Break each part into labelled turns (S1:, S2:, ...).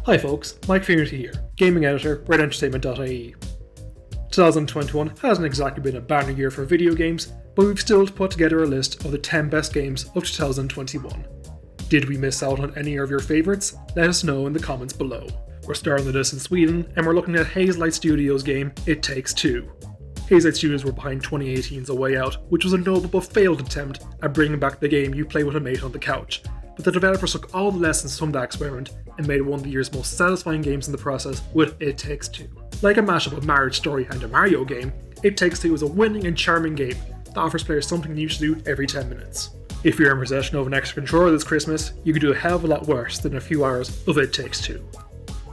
S1: Hi folks, Mike Finnerty here, gaming editor at entertainment.ie. 2021 hasn't exactly been a banner year for video games, but we've still put together a list of the 10 best games of 2021. Did we miss out on any of your favourites? Let us know in the comments below. We're starting this in Sweden, and we're looking at Hazelight Studios' game It Takes Two. Hazelight Studios were behind 2018's A Way Out, which was a noble but failed attempt at bringing back the game you play with a mate on the couch. But the developers took all the lessons from that experiment and made one of the year's most satisfying games in the process with It Takes Two. Like a mashup of Marriage Story and a Mario game, It Takes Two is a winning and charming game that offers players something new to do every 10 minutes. If you're in possession of an extra controller this Christmas, you could do a hell of a lot worse than a few hours of It Takes Two.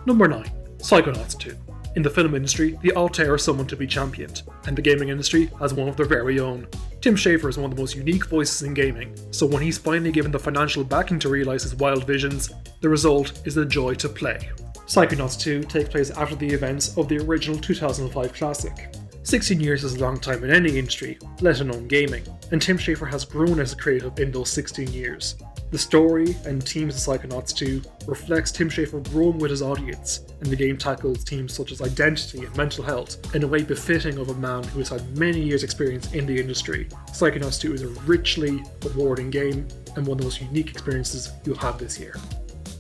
S1: Number 9. Psychonauts 2. In the film industry, the Altair is someone to be championed, and the gaming industry has one of their very own. Tim Schafer is one of the most unique voices in gaming, so when he's finally given the financial backing to realise his wild visions, the result is a joy to play. Psychonauts 2 takes place after the events of the original 2005 classic. 16 years is a long time in any industry, let alone gaming, and Tim Schafer has grown as a creative in those 16 years. The story and themes of Psychonauts 2 reflects Tim Schafer growing with his audience, and the game tackles themes such as identity and mental health in a way befitting of a man who has had many years' experience in the industry. Psychonauts 2 is a richly rewarding game and one of the most unique experiences you'll have this year.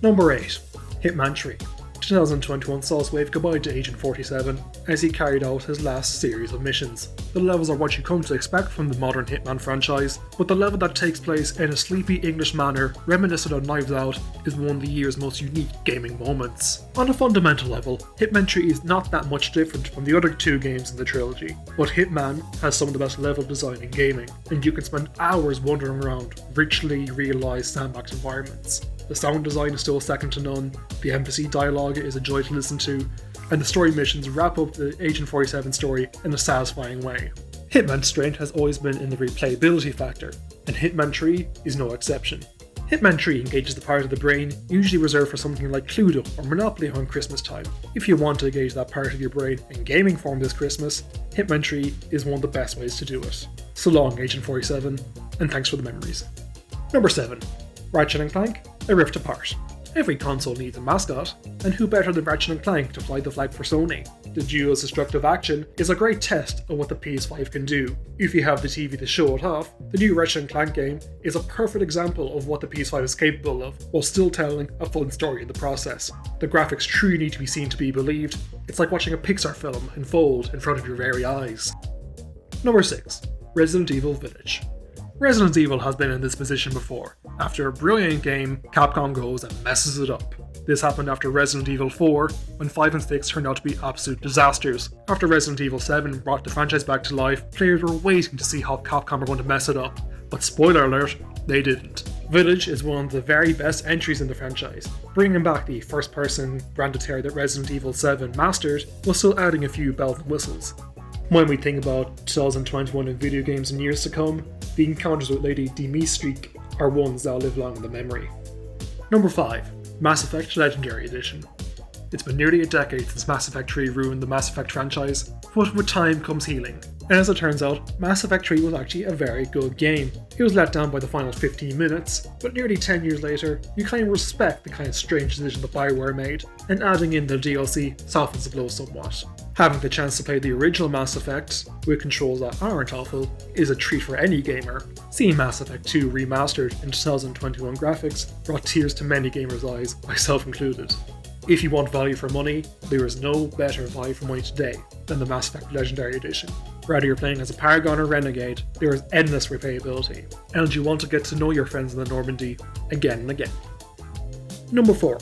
S1: Number 8. Hitman 3. 2021 saw us wave goodbye to Agent 47 as he carried out his last series of missions. The levels are what you come to expect from the modern Hitman franchise, but the level that takes place in a sleepy English manner reminiscent of Knives Out is one of the year's most unique gaming moments. On a fundamental level, Hitman 3 is not that much different from the other two games in the trilogy, but Hitman has some of the best level design in gaming, and you can spend hours wandering around richly realised sandbox environments. The sound design is still second to none, the NPC dialogue is a joy to listen to, and the story missions wrap up the Agent 47 story in a satisfying way. Hitman's strength has always been in the replayability factor, and Hitman 3 is no exception. Hitman 3 engages the part of the brain usually reserved for something like Cluedo or Monopoly around Christmas time. If you want to engage that part of your brain in gaming form this Christmas, Hitman 3 is one of the best ways to do it. So long, Agent 47, and thanks for the memories. Number 7. Ratchet & Clank, A Rift Apart. Every console needs a mascot, and who better than Ratchet & Clank to fly the flag for Sony? The duo's destructive action is a great test of what the PS5 can do. If you have the TV to show it off, the new Ratchet & Clank game is a perfect example of what the PS5 is capable of, while still telling a fun story in the process. The graphics truly need to be seen to be believed. It's like watching a Pixar film unfold in front of your very eyes. Number 6. Resident Evil Village. Resident Evil has been in this position before. After a brilliant game, Capcom goes and messes it up. This happened after Resident Evil 4, when 5 and 6 turned out to be absolute disasters. After Resident Evil 7 brought the franchise back to life, players were waiting to see how Capcom were going to mess it up. But spoiler alert, they didn't. Village is one of the very best entries in the franchise, bringing back the first-person branded terror that Resident Evil 7 mastered, while still adding a few bells and whistles. When we think about 2021 in video games in years to come, the encounters with Lady Dimitrescu are ones that'll live long in the memory. Number 5. Mass Effect Legendary Edition. It's been nearly a decade since Mass Effect 3 ruined the Mass Effect franchise, but with time comes healing. And as it turns out, Mass Effect 3 was actually a very good game. It was let down by the final 15 minutes, but nearly 10 years later, you kind of respect the kind of strange decision that BioWare made, and adding in the DLC softens the blow somewhat. Having the chance to play the original Mass Effect, with controls that aren't awful, is a treat for any gamer. Seeing Mass Effect 2 remastered in 2021 graphics brought tears to many gamers' eyes, myself included. If you want value for money, there is no better value for money today than the Mass Effect Legendary Edition. Whether you're playing as a Paragon or Renegade, there is endless replayability, and you want to get to know your friends in the Normandy again and again. Number 4.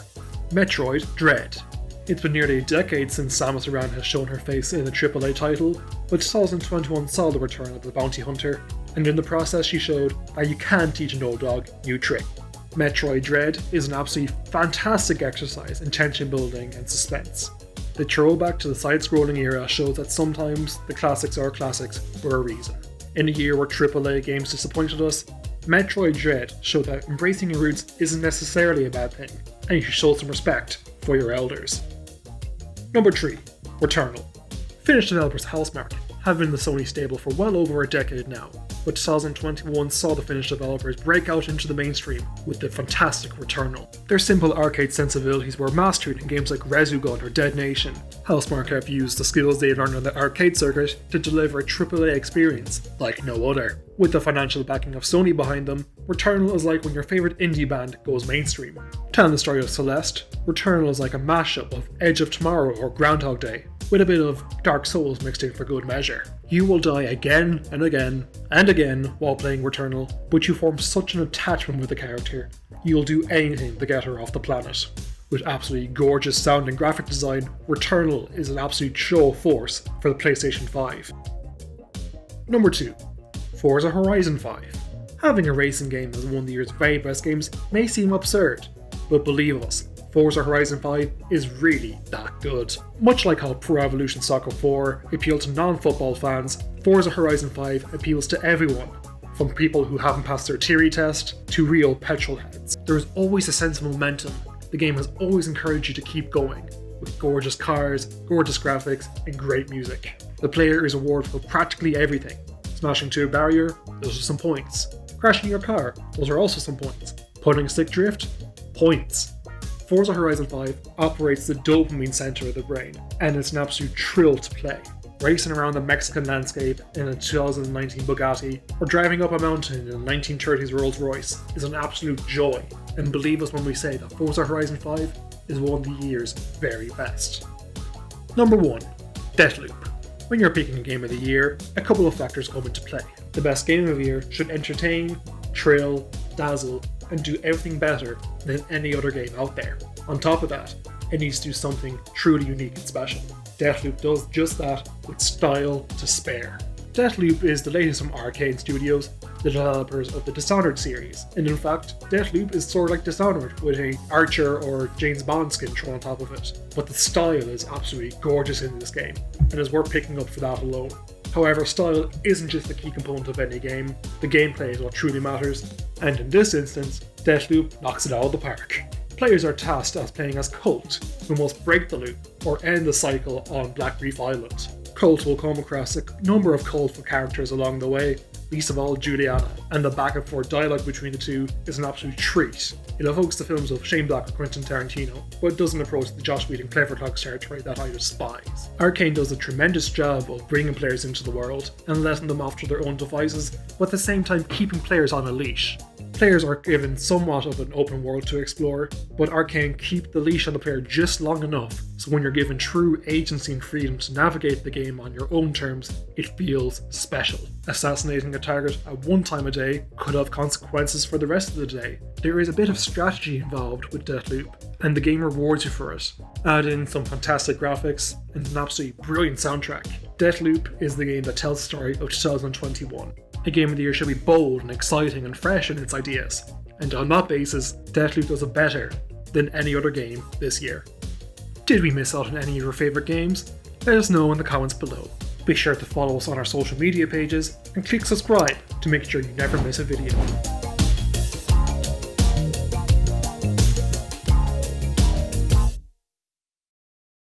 S1: Metroid Dread. It's been nearly a decade since Samus Aran has shown her face in a AAA title, but 2021 saw the return of the bounty hunter, and in the process she showed that you can teach an old dog new tricks. Metroid Dread is an absolutely fantastic exercise in tension building and suspense. The throwback to the side-scrolling era shows that sometimes the classics are classics for a reason. In a year where AAA games disappointed us, Metroid Dread showed that embracing your roots isn't necessarily a bad thing, and you should show some respect for your elders. Number 3. Returnal. Finnish developers Housemarque have been in the Sony stable for well over a decade now, but 2021 saw the Finnish developers break out into the mainstream with the fantastic Returnal. Their simple arcade sensibilities were mastered in games like Resogun or Dead Nation. Housemarque have used the skills they learned on the arcade circuit to deliver a AAA experience like no other. With the financial backing of Sony behind them, Returnal is like when your favourite indie band goes mainstream. Telling the story of Celeste, Returnal is like a mashup of Edge of Tomorrow or Groundhog Day, with a bit of Dark Souls mixed in for good measure. You will die again and again and again while playing Returnal, but you form such an attachment with the character, you'll do anything to get her off the planet. With absolutely gorgeous sound and graphic design, Returnal is an absolute show of force for the PlayStation 5. Number 2. Forza Horizon 5. Having a racing game as one of the year's very best games may seem absurd, but believe us, Forza Horizon 5 is really that good. Much like how Pro Evolution Soccer 4 appealed to non-football fans, Forza Horizon 5 appeals to everyone, from people who haven't passed their theory test to real petrol heads. There is always a sense of momentum. The game has always encouraged you to keep going, with gorgeous cars, gorgeous graphics, and great music. The player is rewarded for practically everything. Smashing to a barrier, those are some points. Crashing your car, those are also some points. Putting a stick drift, points. Forza Horizon 5 operates the dopamine center of the brain, and it's an absolute thrill to play. Racing around the Mexican landscape in a 2019 Bugatti, or driving up a mountain in a 1930s Rolls Royce is an absolute joy, and believe us when we say that Forza Horizon 5 is one of the year's very best. Number 1. Deathloop. When you're picking a game of the year, a couple of factors come into play. The best game of the year should entertain, thrill, dazzle, and do everything better than any other game out there. On top of that, it needs to do something truly unique and special. Deathloop does just that with style to spare. Deathloop is the latest from Arcane Studios, the developers of the Dishonored series, and in fact, Deathloop is sort of like Dishonored with a Archer or James Bond skin thrown on top of it, but the style is absolutely gorgeous in this game, and is worth picking up for that alone. However, style isn't just the key component of any game, the gameplay is what truly matters, and in this instance, Deathloop knocks it out of the park. Players are tasked as playing as Colt, who must break the loop or end the cycle on Black Reef Island. Colt will come across a number of colorful characters along the way, least of all Juliana, and the back and forth dialogue between the two is an absolute treat. It evokes the films of Shane Black or Quentin Tarantino, but it doesn't approach the Joss Whedon Clever Clocks territory that I despise. Arcane does a tremendous job of bringing players into the world and letting them off to their own devices, but at the same time keeping players on a leash. Players are given somewhat of an open world to explore, but Arcane keep the leash on the player just long enough so when you're given true agency and freedom to navigate the game on your own terms, it feels special. Assassinating a target at one time a day could have consequences for the rest of the day. There is a bit of strategy involved with Deathloop, and the game rewards you for it. Add in some fantastic graphics and an absolutely brilliant soundtrack. Deathloop is the game that tells the story of 2021. A game of the year should be bold and exciting and fresh in its ideas, and on that basis, Deathloop does it better than any other game this year. Did we miss out on any of your favourite games? Let us know in the comments below. Be sure to follow us on our social media pages and click subscribe to make sure you never miss a video.